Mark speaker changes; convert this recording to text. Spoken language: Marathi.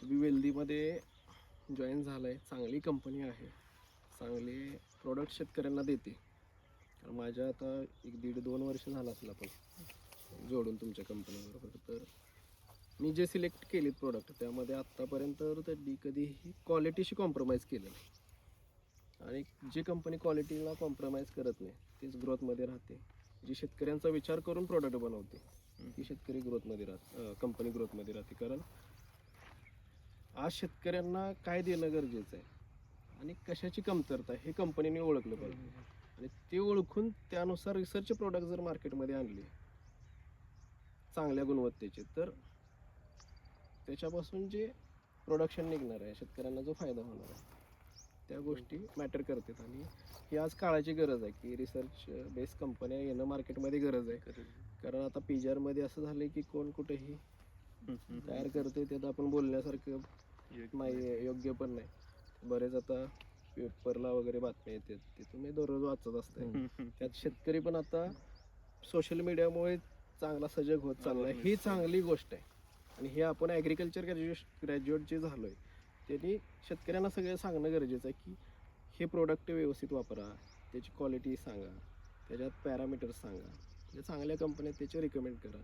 Speaker 1: तुम्ही वेल्दीमध्ये जॉईन झाला आहे, चांगली कंपनी आहे, चांगले प्रोडक्ट शेतकऱ्यांना देते. तर माझ्या आता एक 1.5-2 वर्ष झालं असेल आपण जोडून तुमच्या कंपनीबरोबर. तर मी जे सिलेक्ट केलेत प्रोडक्ट त्यामध्ये आत्तापर्यंत तर त्यांनी कधीही क्वालिटीशी कॉम्प्रोमाइज केलं नाही. आणि जी कंपनी क्वालिटीला कॉम्प्रोमाइज करत नाही तीच ग्रोथमध्ये राहते. जी शेतकऱ्यांचा विचार करून प्रोडक्ट बनवते ती शेतकरी ग्रोथमध्ये कंपनी ग्रोथमध्ये राहते. कारण आज शेतकऱ्यांना काय देणं गरजेचं आहे आणि कशाची कमतरता आहे हे कंपनीने ओळखलं पाहिजे. आणि ते ओळखून त्यानुसार रिसर्च प्रोडक्ट जर मार्केटमध्ये आणले चांगल्या गुणवत्तेचे, तर त्याच्यापासून जे प्रोडक्शन निघणार आहे, शेतकऱ्यांना जो फायदा होणार आहे, त्या गोष्टी मॅटर करतात. आणि ही आज काळाची गरज आहे की रिसर्च बेस कंपन्या येणं मार्केटमध्ये गरज आहे. कारण आता पीजीआरमध्ये असं झालं की कोण कुठेही तयार करते, त्यात आपण बोलण्यासारखं नाही, योग्य पण नाही. बरेच आता पेपरला वगैरे बातम्या येतात, ते तुम्ही दररोज वाचत असताय. त्यात शेतकरी पण आता सोशल मीडियामुळे चांगला सजग होत चाललाय, ही चांगली गोष्ट आहे. आणि हे आपण ॲग्रिकल्चर ग्रॅज्युएट जे झालोय त्यांनी शेतकऱ्यांना सगळं सांगणं गरजेचं आहे की हे प्रोडक्ट व्यवस्थित वापरा, त्याची क्वालिटी सांगा, त्याच्यात पॅरामीटर्स सांगा. जे चांगल्या कंपन्या त्याचे रिकमेंड करा.